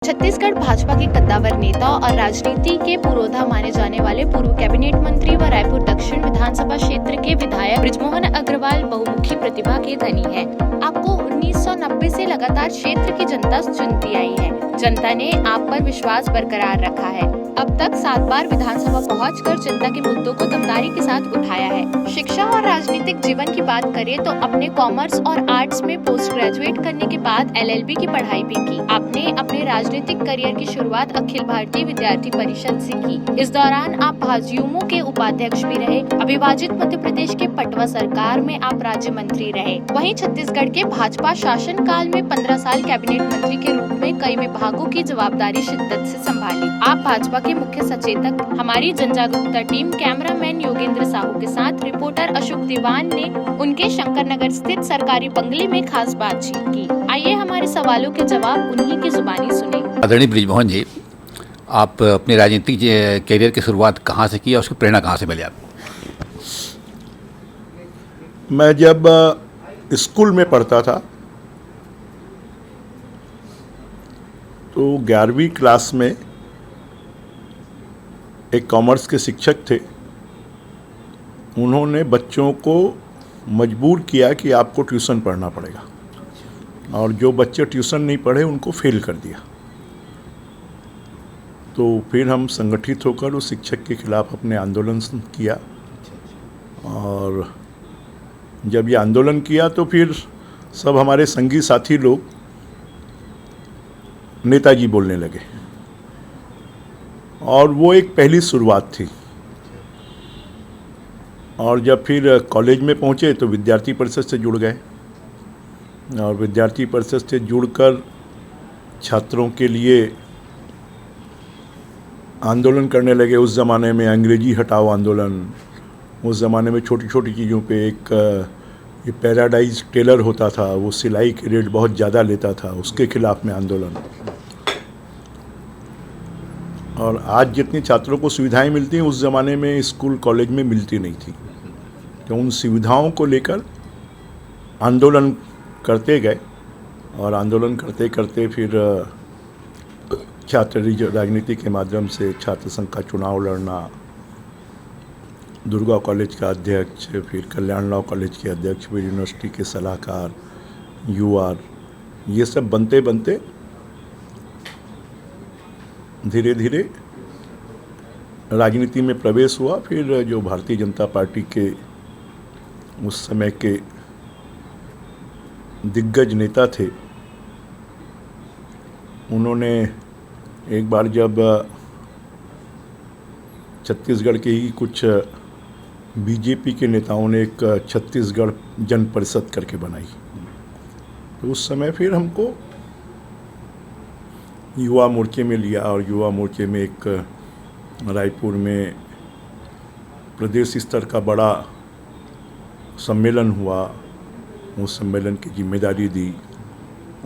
छत्तीसगढ़ भाजपा के कद्दावर नेता और राजनीति के पुरोधा माने जाने वाले पूर्व कैबिनेट मंत्री व रायपुर दक्षिण विधानसभा क्षेत्र के विधायक बृजमोहन अग्रवाल बहुमुखी प्रतिभा के धनी हैं। आपको 1990 से लगातार क्षेत्र की जनता चुनती आई है। जनता ने आप पर विश्वास बरकरार रखा है। अब तक 7 बार विधानसभा पहुंचकर जनता के मुद्दों को दमदारी के साथ उठाया है। शिक्षा और राजनीतिक जीवन की बात करें तो अपने कॉमर्स और आर्ट्स में पोस्ट ग्रेजुएट करने के बाद LLB की पढ़ाई भी की। आपने अपने राजनीतिक करियर की शुरुआत अखिल भारतीय विद्यार्थी परिषद से की। इस दौरान आप भाजयुमो के उपाध्यक्ष भी रहे। अविभाजित मध्य प्रदेश के पटवा सरकार में आप राज्य मंत्री रहे। वहीं छत्तीसगढ़ के भाजपा शासन काल में 15 साल कैबिनेट मंत्री के रूप में कई विभागों की जवाबदारी शिद्दत से संभाली। आप भाजपा के मुख्य सचेतक। हमारी जन जागरूकता टीम कैमरामैन योगेंद्र साहू के साथ रिपोर्टर अशोक दीवान ने उनके शंकरनगर स्थित सरकारी बंगले में खास बातचीत की। आइए हमारे सवालों के जवाब उन्हीं की जुबानी सुने। आदरणीय बृजमोहन जी, आप अपने राजनीतिक कैरियर की शुरुआत कहाँ से की और उसकी प्रेरणा कहाँ से मिली आपको? मैं जब स्कूल में पढ़ता था तो 11वीं क्लास में एक कॉमर्स के शिक्षक थे। उन्होंने बच्चों को मजबूर किया कि आपको ट्यूशन पढ़ना पड़ेगा, और जो बच्चे ट्यूशन नहीं पढ़े उनको फेल कर दिया। तो फिर हम संगठित होकर उस शिक्षक के खिलाफ अपने आंदोलन किया, और जब ये आंदोलन किया तो फिर सब हमारे संगी साथी लोग नेताजी बोलने लगे, और वो एक पहली शुरुआत थी। और जब फिर कॉलेज में पहुँचे तो विद्यार्थी परिषद से जुड़ गए, और विद्यार्थी परिषद से जुड़कर छात्रों के लिए आंदोलन करने लगे। उस ज़माने में अंग्रेजी हटाओ आंदोलन, उस ज़माने में छोटी छोटी चीज़ों पे एक ये पैराडाइज टेलर होता था, वो सिलाई के रेट बहुत ज़्यादा लेता था, उसके खिलाफ में आंदोलन। और आज जितनी छात्रों को सुविधाएं मिलती हैं उस ज़माने में स्कूल कॉलेज में मिलती नहीं थी। तो उन सुविधाओं को लेकर आंदोलन करते गए, और आंदोलन करते करते फिर छात्र राजनीति के माध्यम से छात्र संघ का चुनाव लड़ना, दुर्गा कॉलेज का अध्यक्ष, फिर कल्याणराव कॉलेज के अध्यक्ष, फिर यूनिवर्सिटी के सलाहकार, UR, ये सब बनते बनते धीरे धीरे राजनीति में प्रवेश हुआ। फिर जो भारतीय जनता पार्टी के उस समय के दिग्गज नेता थे, उन्होंने एक बार जब छत्तीसगढ़ के ही कुछ बीजेपी के नेताओं ने एक छत्तीसगढ़ जन परिषद करके बनाई, तो उस समय फिर हमको युवा मोर्चे में लिया, और युवा मोर्चे में एक रायपुर में प्रदेश स्तर का बड़ा सम्मेलन हुआ। उस सम्मेलन की जिम्मेदारी दी।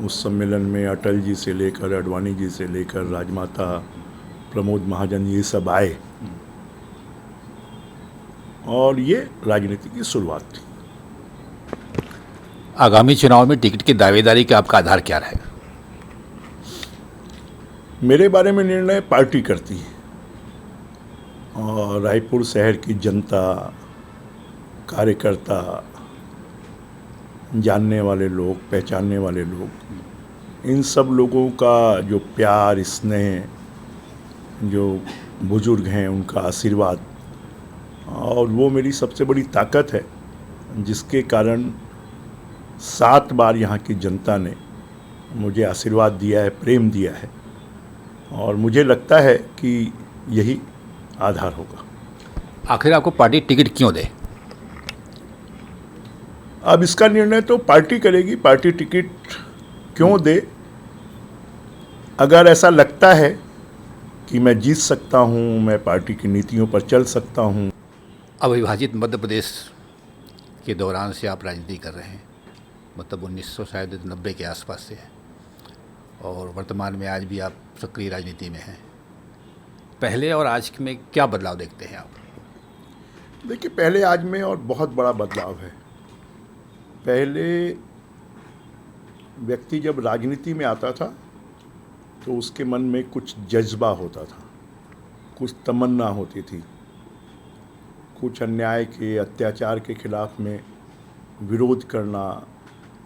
उस सम्मेलन में अटल जी से लेकर अडवाणी जी से लेकर राजमाता प्रमोद महाजन ये सब आए, और ये राजनीति की शुरुआत थी। आगामी चुनाव में टिकट की दावेदारी का आपका आधार क्या रहेगा? मेरे बारे में निर्णय पार्टी करती है, और रायपुर शहर की जनता, कार्यकर्ता, जानने वाले लोग, पहचानने वाले लोग, इन सब लोगों का जो प्यार, स्नेह, जो बुजुर्ग हैं उनका आशीर्वाद, और वो मेरी सबसे बड़ी ताकत है, जिसके कारण 7 बार यहाँ की जनता ने मुझे आशीर्वाद दिया है, प्रेम दिया है, और मुझे लगता है कि यही आधार होगा। आखिर आपको पार्टी टिकट क्यों दे? अब इसका निर्णय तो पार्टी करेगी। पार्टी टिकट क्यों दे, अगर ऐसा लगता है कि मैं जीत सकता हूँ, मैं पार्टी की नीतियों पर चल सकता हूँ। अविभाजित मध्य प्रदेश के दौरान से आप राजनीति कर रहे हैं, मतलब 1990 के आसपास से है, और वर्तमान में आज भी आप सक्रिय राजनीति में हैं। पहले और आज में क्या बदलाव देखते हैं आप? देखिए, पहले आज में और बहुत बड़ा बदलाव है। पहले व्यक्ति जब राजनीति में आता था तो उसके मन में कुछ जज्बा होता था, कुछ तमन्ना होती थी, कुछ अन्याय के, अत्याचार के खिलाफ में विरोध करना,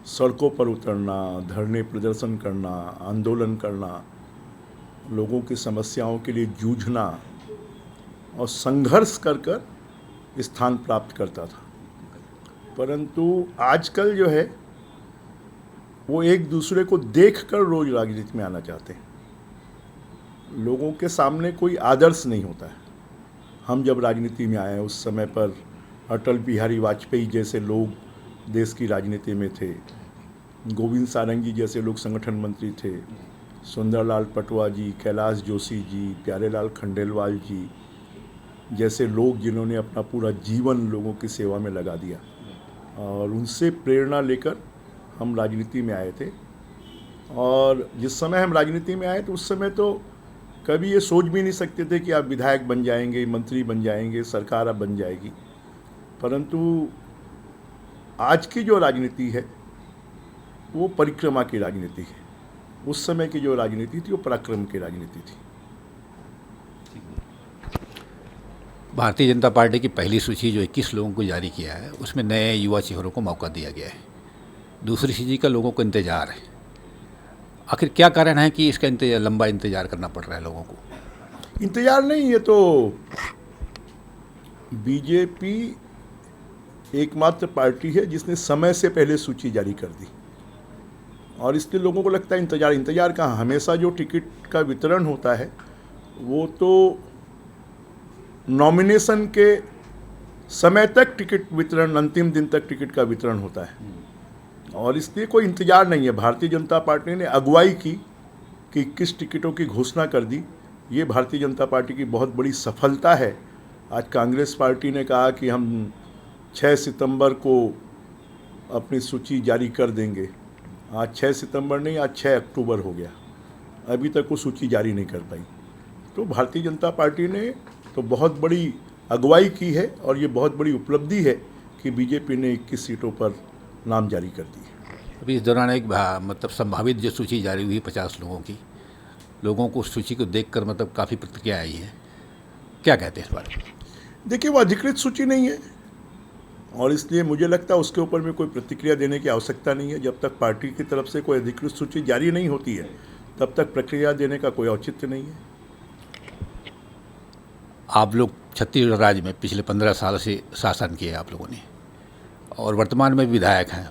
सड़कों पर उतरना, धरने प्रदर्शन करना, आंदोलन करना, लोगों की समस्याओं के लिए जूझना और संघर्ष कर स्थान प्राप्त करता था। परंतु आजकल जो है वो एक दूसरे को देखकर रोज राजनीति में आना चाहते हैं। लोगों के सामने कोई आदर्श नहीं होता है। हम जब राजनीति में आए उस समय पर अटल बिहारी वाजपेयी जैसे लोग देश की राजनीति में थे, गोविंद सारंगी जैसे लोग संगठन मंत्री थे, सुंदरलाल पटवा जी, कैलाश जोशी जी, प्यारेलाल खंडेलवाल जी जैसे लोग जिन्होंने अपना पूरा जीवन लोगों की सेवा में लगा दिया, और उनसे प्रेरणा लेकर हम राजनीति में आए थे। और जिस समय हम राजनीति में आए तो उस समय तो कभी ये सोच भी नहीं सकते थे कि आप विधायक बन जाएंगे, मंत्री बन जाएंगे, सरकार अब बन जाएगी। परंतु आज की जो राजनीति है वो परिक्रमा की राजनीति है। उस समय की जो राजनीति थी वो पराक्रम की राजनीति थी। भारतीय जनता पार्टी की पहली सूची जो 21 लोगों को जारी किया है उसमें नए युवा चेहरों को मौका दिया गया है। दूसरी सूची का लोगों को इंतज़ार है। आखिर क्या कारण है कि इसका लंबा इंतज़ार करना पड़ रहा है लोगों को? इंतज़ार नहीं, ये तो बीजेपी एकमात्र पार्टी है जिसने समय से पहले सूची जारी कर दी, और इसलिए लोगों को लगता है इंतज़ार कहाँ। हमेशा जो टिकट का वितरण होता है वो तो नॉमिनेशन के समय तक टिकट वितरण, अंतिम दिन तक टिकट का वितरण होता है, और इसलिए कोई इंतज़ार नहीं है। भारतीय जनता पार्टी ने अगुवाई की कि 21 टिकटों की घोषणा कर दी। ये भारतीय जनता पार्टी की बहुत बड़ी सफलता है। आज कांग्रेस पार्टी ने कहा कि हम 6 सितंबर को अपनी सूची जारी कर देंगे। आज 6 सितंबर नहीं, आज 6 अक्टूबर हो गया, अभी तक वो सूची जारी नहीं कर पाई। तो भारतीय जनता पार्टी ने तो बहुत बड़ी अगुवाई की है, और ये बहुत बड़ी उपलब्धि है कि बीजेपी ने 21 सीटों पर नाम जारी कर दी। अभी इस दौरान एक मतलब संभावित जो सूची जारी हुई 50 लोगों की, लोगों को उस सूची को देखकर मतलब काफ़ी प्रतिक्रिया आई है। क्या कहते हैं इस बारे में? देखिए, वो अधिकृत सूची नहीं है, और इसलिए मुझे लगता है उसके ऊपर में कोई प्रतिक्रिया देने की आवश्यकता नहीं है। जब तक पार्टी की तरफ से कोई अधिकृत सूची जारी नहीं होती है तब तक प्रतिक्रिया देने का कोई औचित्य नहीं है। आप लोग छत्तीसगढ़ राज्य में पिछले 15 साल से शासन किया आप लोगों ने, और वर्तमान में विधायक हैं।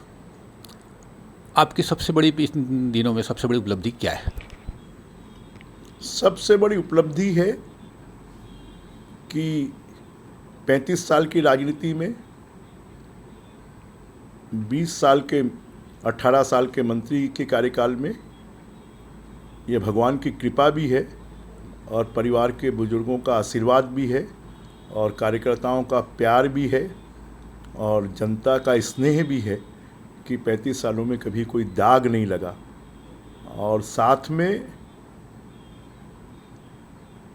आपकी सबसे बड़ी इस दिनों में सबसे बड़ी उपलब्धि क्या है? सबसे बड़ी उपलब्धि है कि 35 साल की राजनीति में 20 साल के 18 साल के मंत्री के कार्यकाल में ये भगवान की कृपा भी है, और परिवार के बुजुर्गों का आशीर्वाद भी है, और कार्यकर्ताओं का प्यार भी है, और जनता का स्नेह भी है कि 35 सालों में कभी कोई दाग नहीं लगा। और साथ में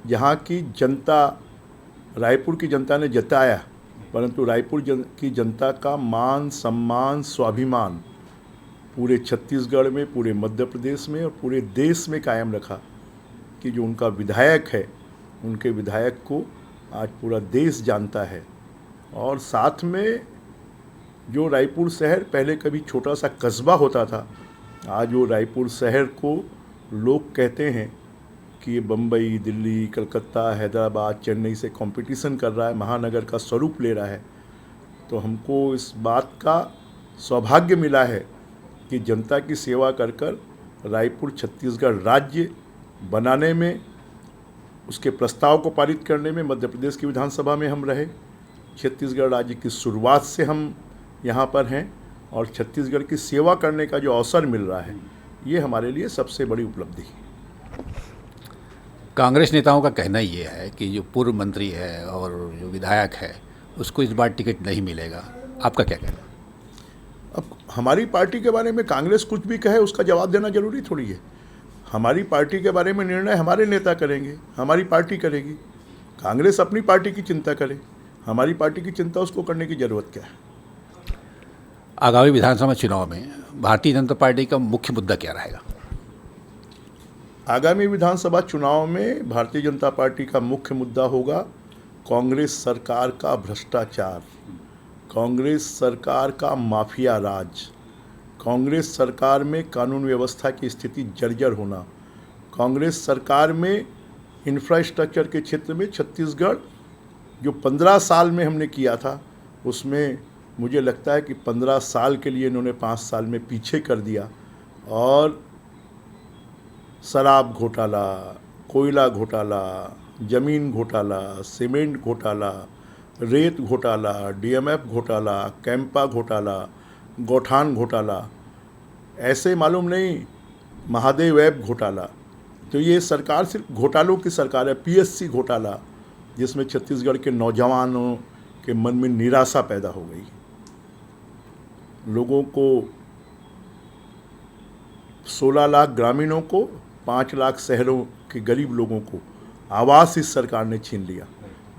यहाँ की जनता, रायपुर की जनता ने जताया, परंतु रायपुर की जनता का मान, सम्मान, स्वाभिमान पूरे छत्तीसगढ़ में, पूरे मध्य प्रदेश में और पूरे देश में कायम रखा कि जो उनका विधायक है, उनके विधायक को आज पूरा देश जानता है। और साथ में जो रायपुर शहर पहले कभी छोटा सा कस्बा होता था, आज वो रायपुर शहर को लोग कहते हैं कि ये बम्बई, दिल्ली, कलकत्ता, हैदराबाद, चेन्नई से कंपटीशन कर रहा है, महानगर का स्वरूप ले रहा है। तो हमको इस बात का सौभाग्य मिला है कि जनता की सेवा कर कर रायपुर छत्तीसगढ़ राज्य बनाने में, उसके प्रस्ताव को पारित करने में मध्य प्रदेश की विधानसभा में हम रहे। छत्तीसगढ़ राज्य की शुरुआत से हम यहाँ पर हैं, और छत्तीसगढ़ की सेवा करने का जो अवसर मिल रहा है, ये हमारे लिए सबसे बड़ी उपलब्धि है। कांग्रेस नेताओं का कहना ये है कि जो पूर्व मंत्री है और जो विधायक है उसको इस बार टिकट नहीं मिलेगा। आपका क्या कहना? अब हमारी पार्टी के बारे में कांग्रेस कुछ भी कहे उसका जवाब देना जरूरी थोड़ी है। हमारी पार्टी के बारे में निर्णय हमारे नेता करेंगे, हमारी पार्टी करेगी। कांग्रेस अपनी पार्टी की चिंता करे, हमारी पार्टी की चिंता उसको करने की ज़रूरत क्या है। आगामी विधानसभा चुनाव में भारतीय जनता पार्टी का मुख्य मुद्दा क्या रहेगा? आगामी विधानसभा चुनाव में भारतीय जनता पार्टी का मुख्य मुद्दा होगा कांग्रेस सरकार का भ्रष्टाचार, कांग्रेस सरकार का माफिया राज, कांग्रेस सरकार में कानून व्यवस्था की स्थिति जर्जर होना, कांग्रेस सरकार में इंफ्रास्ट्रक्चर के क्षेत्र में छत्तीसगढ़ जो 15 साल में हमने किया था उसमें मुझे लगता है कि 15 साल के लिए इन्होंने 5 साल में पीछे कर दिया। और शराब घोटाला, कोयला घोटाला, ज़मीन घोटाला, सीमेंट घोटाला, रेत घोटाला, डीएमएफ घोटाला, कैंपा घोटाला, गौठान घोटाला, ऐसे मालूम नहीं महादेव ऐप घोटाला। तो ये सरकार सिर्फ घोटालों की सरकार है। पीएससी घोटाला, जिसमें छत्तीसगढ़ के नौजवानों के मन में निराशा पैदा हो गई। लोगों को 16 लाख ग्रामीणों को, 5 लाख शहरों के गरीब लोगों को आवास इस सरकार ने छीन लिया।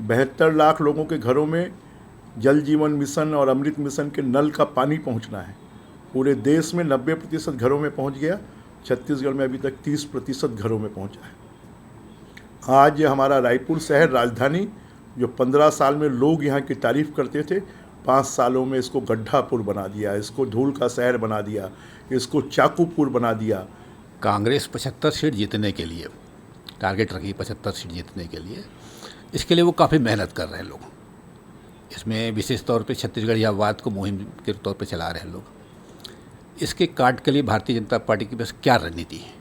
72 लाख लोगों के घरों में जल जीवन मिशन और अमृत मिशन के नल का पानी पहुंचना है। पूरे देश में 90% घरों में पहुंच गया, छत्तीसगढ़ में अभी तक 30% घरों में पहुंचा है। आज हमारा रायपुर शहर राजधानी, जो 15 साल में लोग यहाँ की तारीफ करते थे, 5 सालों में इसको गड्ढापुर बना दिया, इसको धूल का शहर बना दिया, इसको चाकूपुर बना दिया। कांग्रेस 75 सीट जीतने के लिए टारगेट रखी, 75 सीट जीतने के लिए। इसके लिए वो काफ़ी मेहनत कर रहे हैं लोग। इसमें विशेष तौर पे छत्तीसगढ़ियावाद को मुहिम के तौर पे चला रहे हैं लोग। इसके काट के लिए भारतीय जनता पार्टी की बस क्या रणनीति है?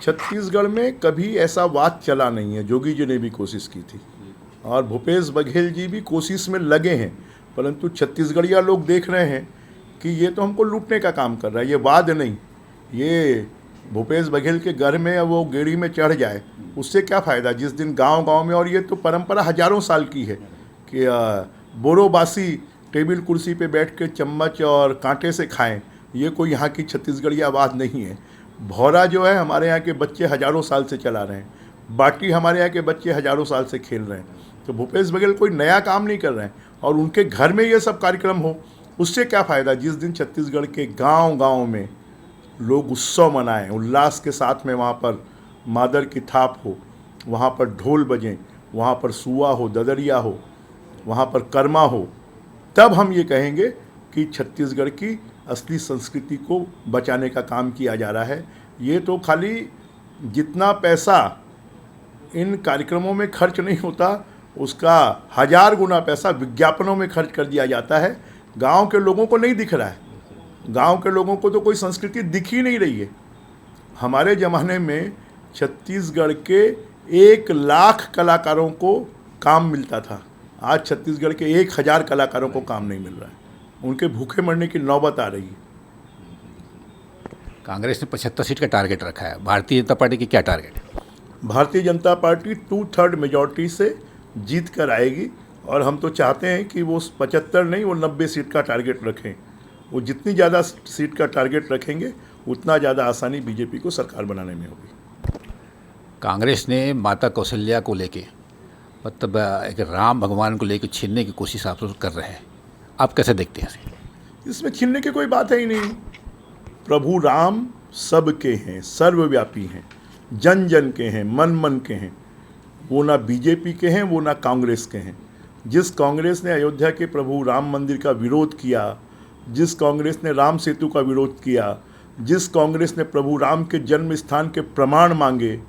छत्तीसगढ़ में कभी ऐसा वाद चला नहीं है। जोगी जी ने भी कोशिश की थी और भूपेश बघेल जी भी कोशिश में लगे हैं, परंतु छत्तीसगढ़िया लोग देख रहे हैं कि ये तो हमको लूटने का काम कर रहा है, ये वाद नहीं। ये भूपेश बघेल के घर में वो गेड़ी में चढ़ जाए, उससे क्या फ़ायदा? जिस दिन गांव-गांव में, और ये तो परंपरा हजारों साल की है कि बोरोबासी टेबल कुर्सी पे बैठ के चम्मच और कांटे से खाएं, ये कोई यहाँ की छत्तीसगढ़िया बात नहीं है। भौरा जो है हमारे यहाँ के बच्चे हजारों साल से चला रहे हैं, बाटी हमारे यहाँ के बच्चे हजारों साल से खेल रहे हैं। तो भूपेश बघेल कोई नया काम नहीं कर रहे हैं और उनके घर में ये सब कार्यक्रम हो, उससे क्या फ़ायदा? जिस दिन छत्तीसगढ़ के गांव-गांव में लोग उत्सव मनाएं, उल्लास के साथ में, वहाँ पर मादर की थाप हो, वहाँ पर ढोल बजें, वहाँ पर सुआ हो, ददरिया हो, वहाँ पर कर्मा हो, तब हम ये कहेंगे कि छत्तीसगढ़ की असली संस्कृति को बचाने का काम किया जा रहा है। ये तो खाली जितना पैसा इन कार्यक्रमों में खर्च नहीं होता, उसका 1000 गुना पैसा विज्ञापनों में खर्च कर दिया जाता है। गांव के लोगों को नहीं दिख रहा है, गांव के लोगों को तो कोई संस्कृति दिख ही नहीं रही है। हमारे ज़माने में छत्तीसगढ़ के 1 लाख कलाकारों को काम मिलता था, आज छत्तीसगढ़ के 1000 कलाकारों को काम नहीं मिल रहा है। उनके भूखे मरने की नौबत आ रही है। कांग्रेस ने 75 सीट का टारगेट रखा है, भारतीय जनता पार्टी की क्या टारगेट है? भारतीय जनता पार्टी 2/3 मेजॉरिटी से जीत कर आएगी और हम तो चाहते हैं कि वो 75 नहीं, वो 90 सीट का टारगेट रखें। वो जितनी ज़्यादा सीट का टारगेट रखेंगे उतना ज़्यादा आसानी बीजेपी को सरकार बनाने में होगी। कांग्रेस ने माता कौशल्या को लेके, मतलब एक राम भगवान को लेके छीनने की कोशिश आप लोग कर रहे हैं, आप कैसे देखते हैं? इसमें छीनने की कोई बात है ही नहीं। प्रभु राम सबके हैं, सर्वव्यापी हैं, जन जन के हैं, मन मन के हैं। वो ना बीजेपी के हैं, वो ना कांग्रेस के हैं। जिस कांग्रेस ने अयोध्या के प्रभु राम मंदिर का विरोध किया, जिस कांग्रेस ने राम सेतु का विरोध किया, जिस कांग्रेस ने प्रभु राम के जन्म स्थान के प्रमाण मांगे,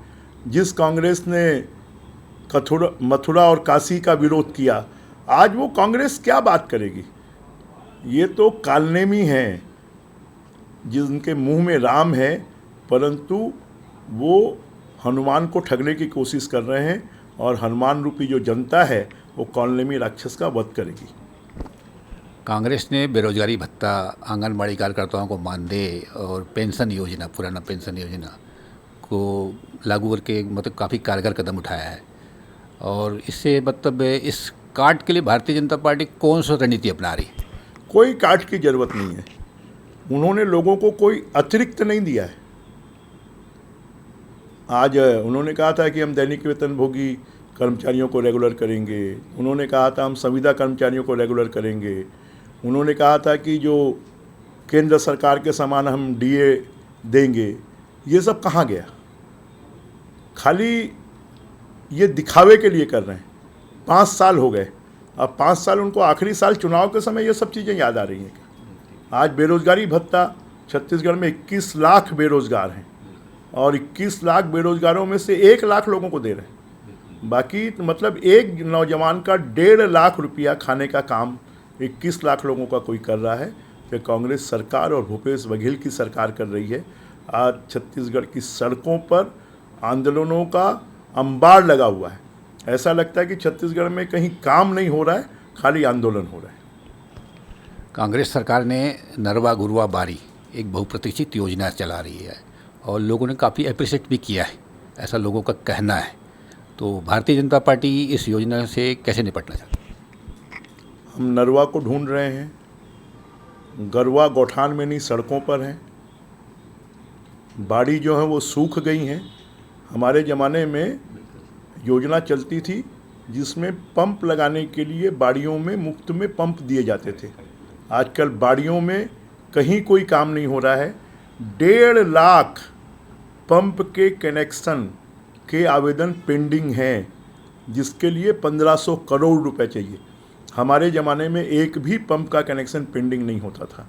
जिस कांग्रेस ने मथुरा और काशी का विरोध किया, आज वो कांग्रेस क्या बात करेगी? ये तो कालनेमी हैं जिनके मुंह में राम है, परंतु वो हनुमान को ठगने की कोशिश कर रहे हैं और हनुमान रूपी जो जनता है वो कालनेमी राक्षस का वध करेगी। कांग्रेस ने बेरोजगारी भत्ता, आंगनबाड़ी कार्यकर्ताओं को मानदेय और पेंशन योजना, पुराना पेंशन योजना को लागू करके मतलब काफ़ी कारगर कदम उठाया है। और इससे मतलब इस काट के लिए भारतीय जनता पार्टी कौन सा रणनीति अपना रही है? कोई काट की ज़रूरत नहीं है। उन्होंने लोगों को कोई अतिरिक्त नहीं दिया है। आज उन्होंने कहा था कि हम दैनिक वेतनभोगी कर्मचारियों को रेगुलर करेंगे, उन्होंने कहा था हम संविदा कर्मचारियों को रेगुलर करेंगे, उन्होंने कहा था कि जो केंद्र सरकार के समान हम डीए देंगे, ये सब कहाँ गया? खाली ये दिखावे के लिए कर रहे हैं। 5 साल हो गए, अब 5 साल उनको आखिरी साल चुनाव के समय ये सब चीज़ें याद आ रही हैं। आज बेरोजगारी भत्ता छत्तीसगढ़ में 21 लाख बेरोजगार हैं और 21 लाख बेरोजगारों में से 1 लाख लोगों को दे रहे हैं। बाकी मतलब एक नौजवान का 1.5 लाख रुपया खाने का काम 21 लाख लोगों का कोई कर रहा है। तो कांग्रेस सरकार और भूपेश बघेल की सरकार कर रही है। आज छत्तीसगढ़ की सड़कों पर आंदोलनों का अंबार लगा हुआ है। ऐसा लगता है कि छत्तीसगढ़ में कहीं काम नहीं हो रहा है, खाली आंदोलन हो रहा है। कांग्रेस सरकार ने नरवा गुरुवा बारी एक बहुप्रतीक्षित योजना चला रही है और लोगों ने काफ़ी अप्रिशिएट भी किया है, ऐसा लोगों का कहना है। तो भारतीय जनता पार्टी इस योजना से कैसे निपटना चाहती है? हम नरवा को ढूंढ रहे हैं, गरवा गौठान में नहीं सड़कों पर हैं। बाड़ी जो है वो सूख गई हैं। हमारे ज़माने में योजना चलती थी जिसमें पंप लगाने के लिए बाड़ियों में मुफ्त में पंप दिए जाते थे। आजकल बाड़ियों में कहीं कोई काम नहीं हो रहा है। 1.5 लाख पंप के कनेक्शन के आवेदन पेंडिंग हैं, जिसके लिए 1500 करोड़ रुपए चाहिए। हमारे ज़माने में एक भी पंप का कनेक्शन पेंडिंग नहीं होता था।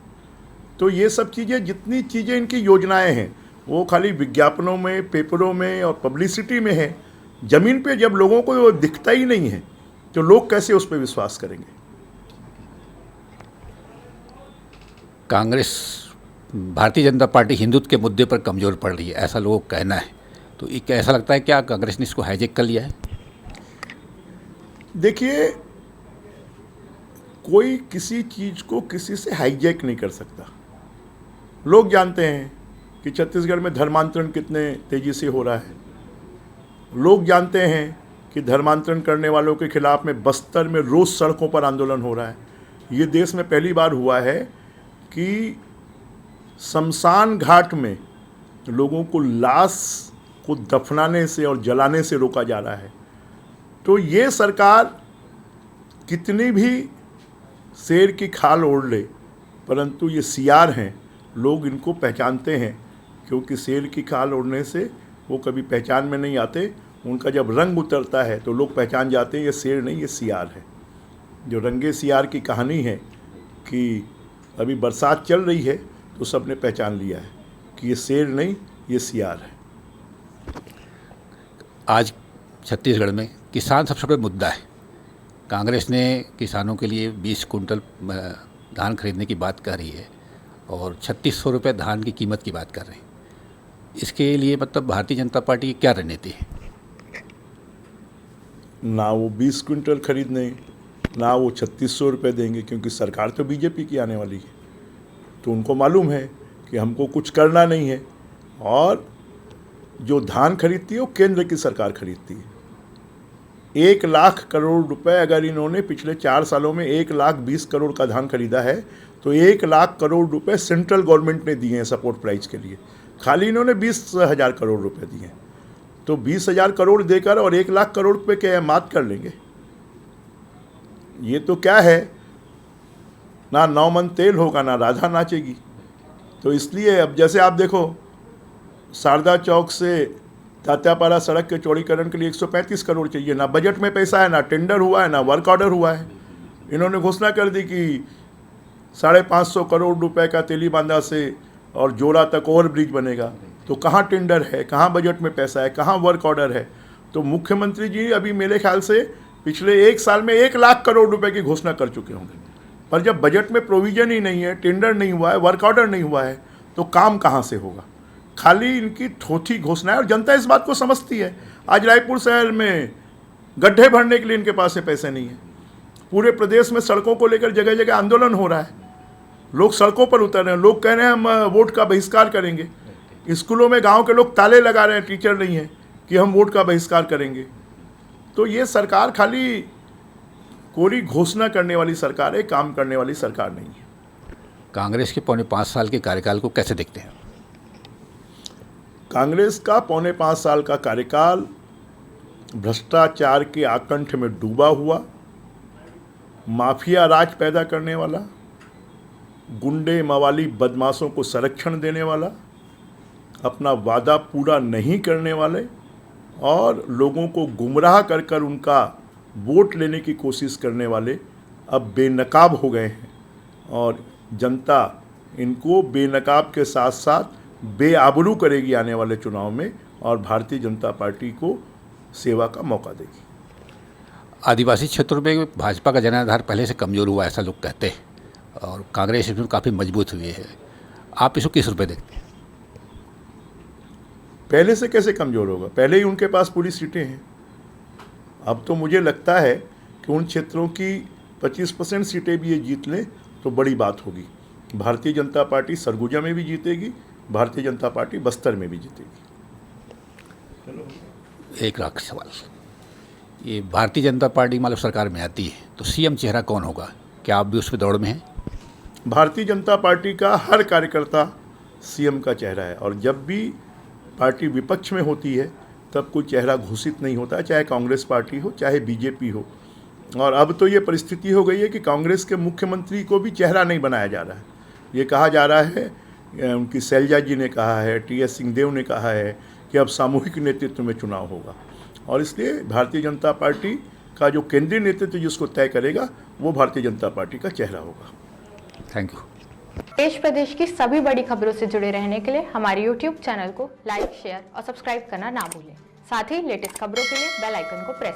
तो ये सब चीज़ें, जितनी चीज़ें इनकी योजनाएं हैं, वो खाली विज्ञापनों में, पेपरों में और पब्लिसिटी में है। ज़मीन पे जब लोगों को वो दिखता ही नहीं है तो लोग कैसे उस पर विश्वास करेंगे? कांग्रेस, भारतीय जनता पार्टी हिंदुत्व के मुद्दे पर कमज़ोर पड़ रही है, ऐसा लोगों का कहना है। तो क्या ऐसा लगता है क्या कांग्रेस ने इसको हाईजैक कर लिया है? देखिए, कोई किसी चीज़ को किसी से हाईजैक नहीं कर सकता। लोग जानते हैं कि छत्तीसगढ़ में धर्मांतरण कितने तेज़ी से हो रहा है। लोग जानते हैं कि धर्मांतरण करने वालों के खिलाफ में बस्तर में रोज़ सड़कों पर आंदोलन हो रहा है। ये देश में पहली बार हुआ है कि शमशान घाट में लोगों को लाश को दफनाने से और जलाने से रोका जा रहा है। तो ये सरकार कितनी भी शेर की खाल ओढ़ ले, परंतु ये सियार हैं, लोग इनको पहचानते हैं। क्योंकि शेर की खाल ओढ़ने से वो कभी पहचान में नहीं आते। उनका जब रंग उतरता है तो लोग पहचान जाते हैं ये शेर नहीं, ये सियार है। जो रंगे सियार की कहानी है कि अभी बरसात चल रही है तो सबने पहचान लिया है कि ये शेर नहीं, ये सियार है। आज छत्तीसगढ़ में किसान सबसे बड़ा मुद्दा है। कांग्रेस ने किसानों के लिए 20 कुंटल धान खरीदने की बात कर रही है और 3600 रुपये धान की कीमत की बात कर रहे हैं। इसके लिए मतलब भारतीय जनता पार्टी की क्या रणनीति है? ना वो 20 क्विंटल खरीदने, ना वो 3600 रुपये देंगे, क्योंकि सरकार तो बीजेपी की आने वाली है। तो उनको मालूम है कि हमको कुछ करना नहीं है। और जो धान खरीदती है वो केंद्र की सरकार खरीदती है। 1 लाख करोड़ रुपए अगर इन्होंने पिछले 4 सालों में 1,20,000 करोड़ का धान खरीदा है तो 1 लाख करोड़ रुपए सेंट्रल गवर्नमेंट ने दिए हैं सपोर्ट प्राइस के लिए। खाली इन्होंने 20,000 करोड़ रुपए दिए हैं। तो 20,000 करोड़ देकर और 1 लाख करोड़ रुपए क्या मात कर लेंगे? ये तो क्या है, ना 9 मन तेल होगा, ना राधा नाचेगी। तो इसलिए अब जैसे आप देखो, शारदा चौक से तात्यापारा सड़क के चौड़ीकरण के लिए 135 करोड़ चाहिए। ना बजट में पैसा है, ना टेंडर हुआ है, ना वर्क ऑर्डर हुआ है। इन्होंने घोषणा कर दी कि 550 करोड़ रुपए का तेलीबांधा से और जोड़ा तक ओवर ब्रिज बनेगा। तो कहाँ टेंडर है, कहाँ बजट में पैसा है, कहाँ वर्क ऑर्डर है? तो मुख्यमंत्री जी अभी मेरे ख्याल से पिछले 1 साल में 1 लाख करोड़ रुपए की घोषणा कर चुके होंगे। पर जब बजट में प्रोविजन ही नहीं है, टेंडर नहीं हुआ है, वर्क ऑर्डर नहीं हुआ है, तो काम कहाँ से होगा? खाली इनकी थोथी घोषणा है और जनता इस बात को समझती है। आज रायपुर शहर में गड्ढे भरने के लिए इनके पास से पैसे नहीं है। पूरे प्रदेश में सड़कों को लेकर जगह जगह आंदोलन हो रहा है। लोग सड़कों पर उतर रहे हैं। लोग कह रहे हैं हम वोट का बहिष्कार करेंगे। स्कूलों में गांव के लोग ताले लगा रहे हैं, टीचर नहीं है, कि हम वोट का बहिष्कार करेंगे। तो ये सरकार खाली कोरी घोषणा करने वाली सरकार है, काम करने वाली सरकार नहीं है। कांग्रेस के 5.25 साल के कार्यकाल को कैसे देखते हैं? कांग्रेस का 5.25 साल का कार्यकाल भ्रष्टाचार के आकंठ में डूबा हुआ, माफिया राज पैदा करने वाला, गुंडे मवाली बदमाशों को संरक्षण देने वाला अपना वादा पूरा नहीं करने वाले और लोगों को गुमराह कर कर उनका वोट लेने की कोशिश करने वाले अब बेनकाब हो गए हैं और जनता इनको बेनकाब के साथ साथ बेआबरू करेगी आने वाले चुनाव में और भारतीय जनता पार्टी को सेवा का मौका देगी। आदिवासी क्षेत्रों में भाजपा का जनाधार पहले से कमज़ोर हुआ ऐसा लोग कहते हैं और कांग्रेस इसमें काफ़ी मजबूत हुई है। आप इसको किस रूप में देखते हैं? पहले से कैसे कमज़ोर होगा? पहले ही उनके पास पूरी सीटें हैं। अब तो मुझे लगता है कि उन क्षेत्रों की 25% सीटें भी ये जीत लें तो बड़ी बात होगी। भारतीय जनता पार्टी सरगुजा में भी जीतेगी, भारतीय जनता पार्टी बस्तर में भी जीतेगी। एक लाख सवाल, ये भारतीय जनता पार्टी मान लो सरकार में आती है तो सीएम चेहरा कौन होगा? क्या आप भी उस पर दौड़ में हैं? भारतीय जनता पार्टी का हर कार्यकर्ता सीएम का चेहरा है और जब भी पार्टी विपक्ष में होती है तब कोई चेहरा घोषित नहीं होता, चाहे कांग्रेस पार्टी हो चाहे बीजेपी हो। और अब तो ये परिस्थिति हो गई है कि कांग्रेस के मुख्यमंत्री को भी चेहरा नहीं बनाया जा रहा है। ये कहा जा रहा है, उनकी शैलजा जी ने कहा है, टी.एस. सिंहदेव ने कहा है कि अब सामूहिक नेतृत्व में चुनाव होगा और इसलिए भारतीय जनता पार्टी का जो केंद्रीय नेतृत्व जिसको तय करेगा वो भारतीय जनता पार्टी का चेहरा होगा। Thank you. देश प्रदेश की सभी बड़ी खबरों से जुड़े रहने के लिए हमारे YouTube चैनल को लाइक, शेयर और सब्सक्राइब करना ना भूलें। साथ ही लेटेस्ट खबरों के लिए बेल आइकन को प्रेस